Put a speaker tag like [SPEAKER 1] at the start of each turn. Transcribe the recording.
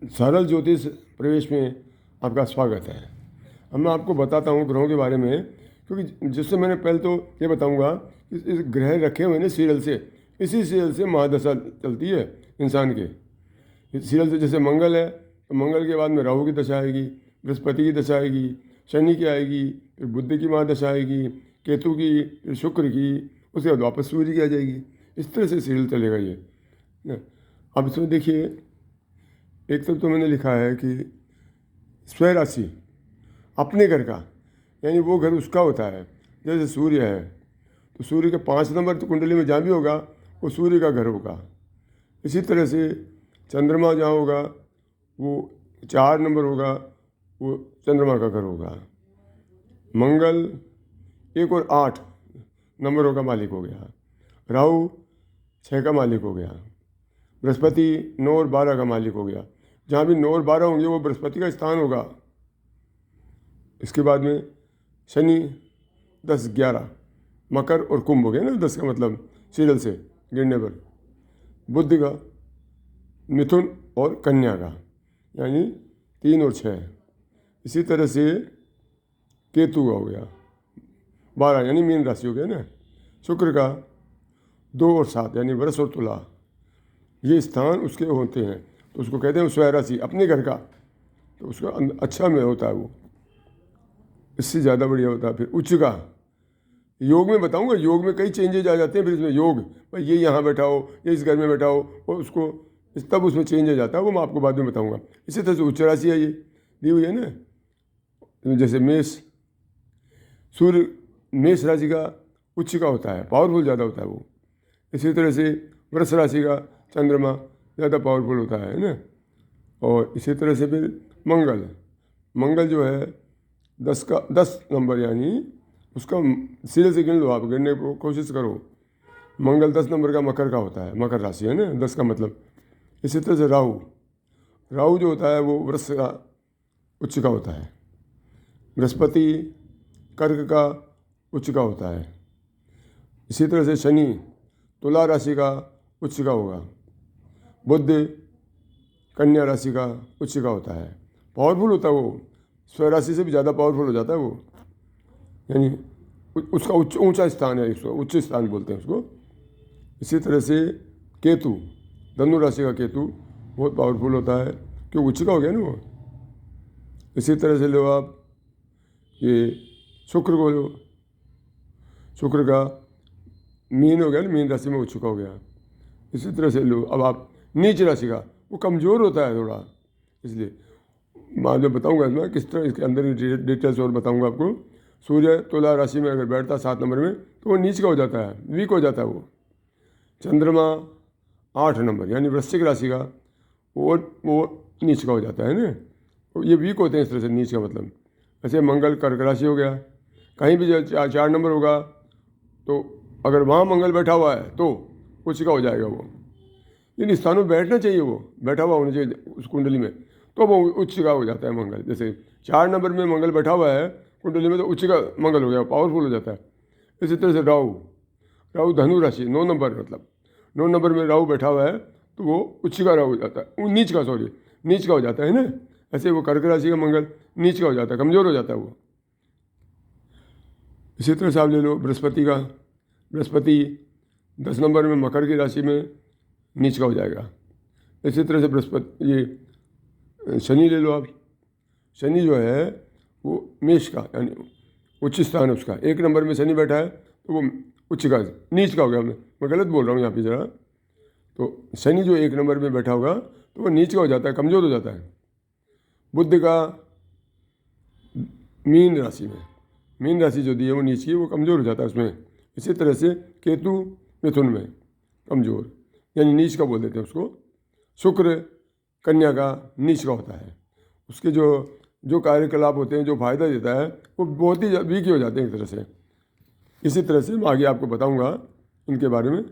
[SPEAKER 1] सरल ज्योतिष प्रवेश में आपका स्वागत है। अब मैं आपको बताता हूँ ग्रहों के बारे में, क्योंकि जिससे मैंने पहले तो ये बताऊँगा कि इस ग्रह रखे हुए हैं सीरियल से, इसी सीरियल से महादशा चलती है इंसान के। इस सीरियल से जैसे मंगल है तो मंगल के बाद में राहु की दशा आएगी, बृहस्पति की दशा आएगी, शनि की आएगी, फिर बुध की महादशा आएगी, केतु की, फिर शुक्र की, उसके बाद वापस सूर्य की आ जाएगी। इस तरह से सीरियल चलेगा ये ना। अब इसमें देखिए, एक तरफ तो मैंने लिखा है कि स्वराशि अपने घर का, यानी वो घर उसका होता है। जैसे सूर्य है तो सूर्य के 5 नंबर तो कुंडली में जहाँ भी होगा वो सूर्य का घर होगा। इसी तरह से चंद्रमा जहाँ होगा वो 4 नंबर होगा, वो चंद्रमा का घर होगा। मंगल 1 और 8 नंबरों का मालिक हो गया। राहु 6 का मालिक हो गया। बृहस्पति 9 और 12 का मालिक हो गया। जहाँ भी 9 और 12 होंगे वो बृहस्पति का स्थान होगा। इसके बाद में शनि 10, 11 मकर और कुंभ हो गया ना, 10 का मतलब सीरियल से गिरने पर। बुध का मिथुन और कन्या का, यानी 3 और 6। इसी तरह से केतु का हो गया 12, यानी मीन राशि हो गया ना। शुक्र का 2 और 7, यानी वृष और तुला। ये स्थान उसके होते हैं तो उसको कहते हैं स्वय राशि, अपने घर का। तो उसका अच्छा में होता है वो, इससे ज़्यादा बढ़िया होता है। फिर उच्च का योग में बताऊंगा, योग में कई चेंजेज आ जाते हैं। फिर इसमें योग भाई ये यहाँ बैठा हो, ये इस घर में बैठा हो, और उसको तब उसमें चेंज हो जाता है, वो मैं आपको बाद में बताऊंगा। इसी तरह से उच्च राशि है, ये दी हुई है ना। तो जैसे मेष, सूर्य मेष राशि का उच्च का होता है, पावरफुल ज़्यादा होता है वो। इसी तरह से वृष राशि का चंद्रमा ज़्यादा पावरफुल होता है ना। और इसी तरह से फिर मंगल जो है 10 नंबर, यानी उसका सिरे से गिन लो आप, गिनने को कोशिश करो। मंगल 10 नंबर का मकर का होता है, मकर राशि है ना, 10 का मतलब। इसी तरह से राहु जो होता है वो वृष का उच्च का होता है। बृहस्पति कर्क का उच्च का होता है। इसी तरह से शनि तुला राशि का उच्च का होगा। बुध कन्या राशि का उच्च का होता है। पावरफुल होता है वो, स्वराशि से भी ज़्यादा पावरफुल हो जाता है वो, यानी उसका ऊंचा स्थान है, इसको उच्च स्थान बोलते हैं उसको। इसी तरह से केतु, धनु राशि का केतु बहुत पावरफुल होता है, क्यों उच्च का हो गया ना वो। इसी तरह से लो आप ये शुक्र को लो, शुक्र का मीन हो गया ना, मीन राशि में उच्च का हो गया। इसी तरह से लो अब आप नीच राशि का, वो कमज़ोर होता है थोड़ा, इसलिए बाद में बताऊँगा इसमें किस तरह, इसके अंदर की डिटेल्स और बताऊँगा आपको। सूर्य तुला राशि में अगर बैठता है 7 नंबर में तो वो नीच का हो जाता है, वीक हो जाता है वो। चंद्रमा 8 नंबर, यानी वृश्चिक राशि का, वो नीच का हो जाता है ना। तो ये वीक होते हैं इस तरह से, नीच का मतलब। ऐसे मंगल कर्क राशि हो गया, कहीं भी 4 नंबर होगा तो अगर वहाँ मंगल बैठा हुआ है तो उच्च का हो जाएगा वो। इन स्थानों में बैठना चाहिए, वो बैठा हुआ होना चाहिए उस कुंडली में, तो वो उच्च का हो जाता है मंगल। जैसे 4 नंबर में मंगल बैठा हुआ है कुंडली में तो उच्च का मंगल हो गया, पावरफुल हो जाता है। इसी तरह से राहु धनु राशि 9 नंबर, मतलब 9 नंबर में राहु बैठा हुआ है तो वो उच्च का राहु हो जाता है, वो नीच का हो जाता है ना। ऐसे वो कर्क राशि का मंगल नीच का हो जाता है, कमज़ोर हो जाता है वो। इसी तरह से आप ले लो बृहस्पति का, बृहस्पति 10 नंबर में मकर की राशि में नीच का हो जाएगा। इसी तरह से बृहस्पति ये शनि ले लो आप, शनि जो है वो मेष का, यानी उच्च स्थान है उसका। 1 नंबर में शनि बैठा है तो वो उच्च का, नीच का हो गया। मैं गलत बोल रहा हूँ यहाँ पे ज़रा। तो शनि जो 1 नंबर में बैठा होगा तो वो नीच का हो जाता है, कमज़ोर हो जाता है। बुध का मीन राशि जो दी है वो नीच की, वो कमज़ोर हो जाता है उसमें। इसी तरह से केतु मिथुन में कमज़ोर, यानी नीच का बोल देते हैं उसको। शुक्र कन्या का नीच का होता है, उसके जो कार्यकलाप होते हैं, जो फायदा देता है, वो बहुत ही वीक हो जाते हैं एक तरह से। इसी तरह से मैं आगे आपको बताऊंगा इनके बारे में।